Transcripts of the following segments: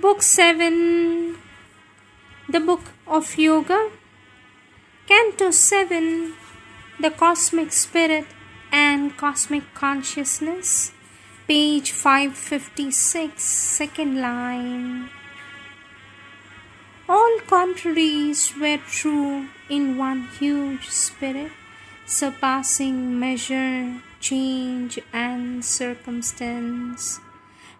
Book 7, the Book of Yoga, Canto 7, the Cosmic Spirit and Cosmic Consciousness, page 556, second line. All contraries were true in one huge spirit, surpassing measure, change, and circumstance.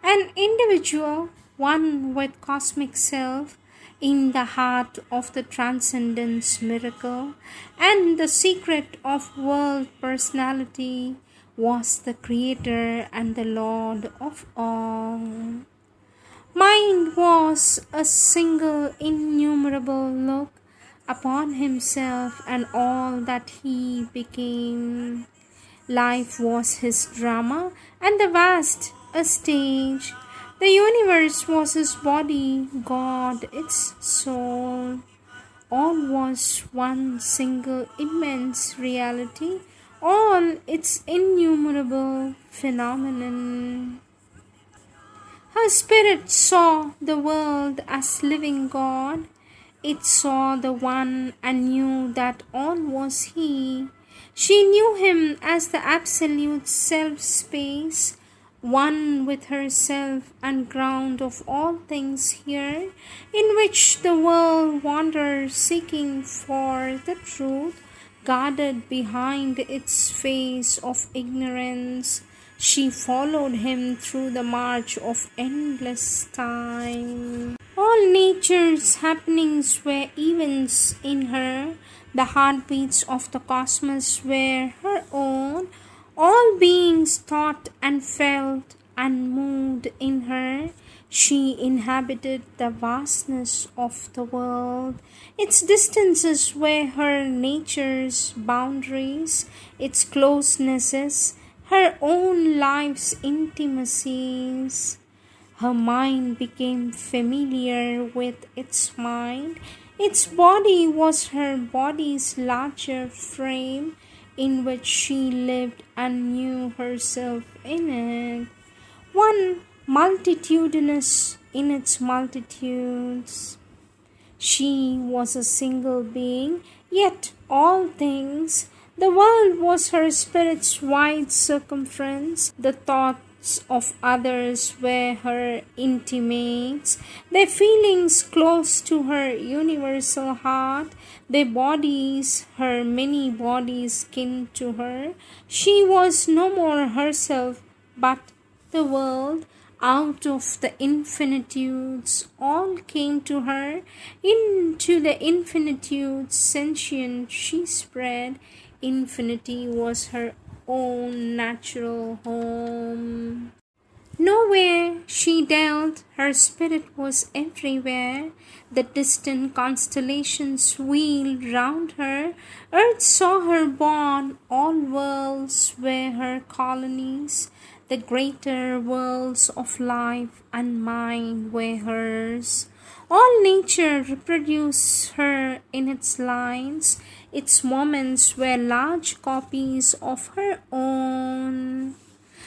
An individual, one with cosmic self, in the heart of the transcendence miracle, and the secret of world personality, was the Creator and the Lord of all. Mind was a single innumerable look upon himself and all that he became. Life was his drama, and the vast a stage. The universe was his body, God its soul. All was one single immense reality, all its innumerable phenomenon. Her spirit saw the world as living God. It saw the One and knew that all was He. She knew Him as the absolute self-space, one with herself and ground of all things here, in which the world wanders seeking for the truth, guarded behind its face of ignorance. She followed him through the march of endless time. All nature's happenings were events in her. The heartbeats of the cosmos were her own. All beings thought and felt and moved in her. She inhabited the vastness of the world. Its distances were her nature's boundaries, its closenesses, her own life's intimacies. Her mind became familiar with its mind. Its body was her body's larger frame, in which she lived and knew herself in it. One multitudinous in its multitudes. She was a single being, yet all things. The world was her spirit's wide circumference. The thoughts of others were her intimates, their feelings close to her universal heart, their bodies, her many bodies kin to her. She was no more herself, but the world. Out of the infinitudes all came to her. Into the infinitudes sentient she spread. Infinity was her own natural home. Nowhere she dwelt, her spirit was everywhere. The distant constellations wheeled round her. Earth saw her born, all worlds were her colonies. The greater worlds of life and mind were hers. All nature reproduced her in its lines. Its moments were large copies of her own.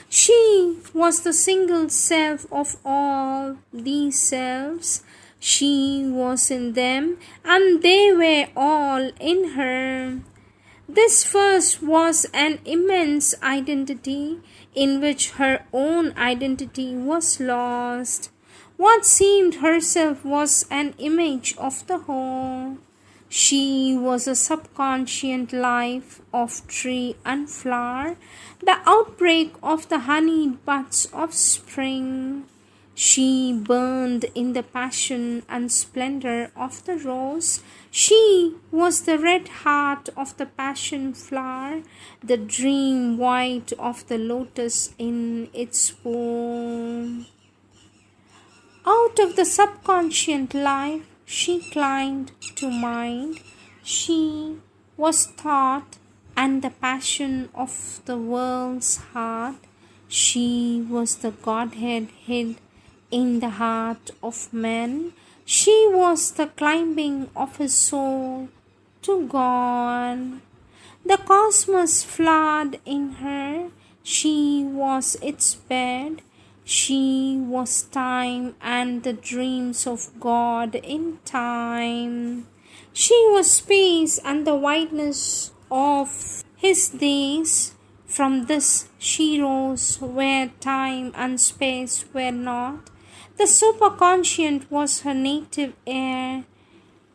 She was the single self of all these selves. She was in them, and they were all in her. This first was an immense identity, in which her own identity was lost. What seemed herself was an image of the whole. She was a subconscient life of tree and flower, the outbreak of the honeyed buds of spring. She burned in the passion and splendor of the rose. She was the red heart of the passion flower, the dream white of the lotus in its bloom. Out of the subconscient life she climbed to mind. She was thought and the passion of the world's heart. She was the Godhead hid in the heart of man. She was the climbing of his soul to God. The cosmos flowed in her. She was its bed. She was time and the dreams of God in time. She was space and the whiteness of his days. From this she rose where time and space were not. The superconscient was her native air.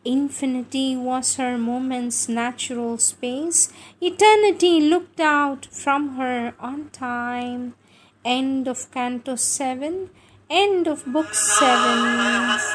Infinity was her moment's natural space. Eternity looked out from her on time. End of Canto 7. End of Book 7.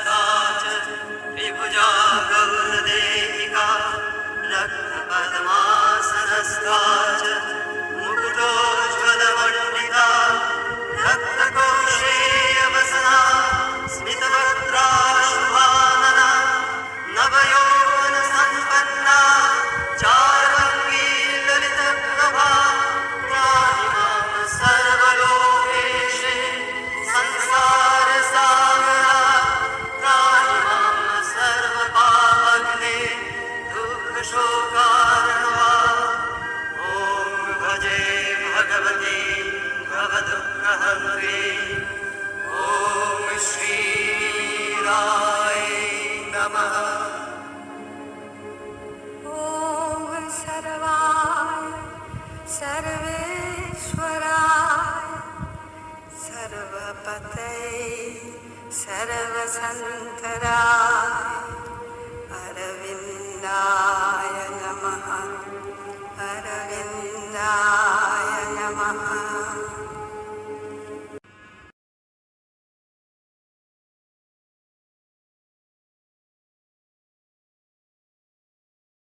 सर्वपतये सर्वशङ्कराय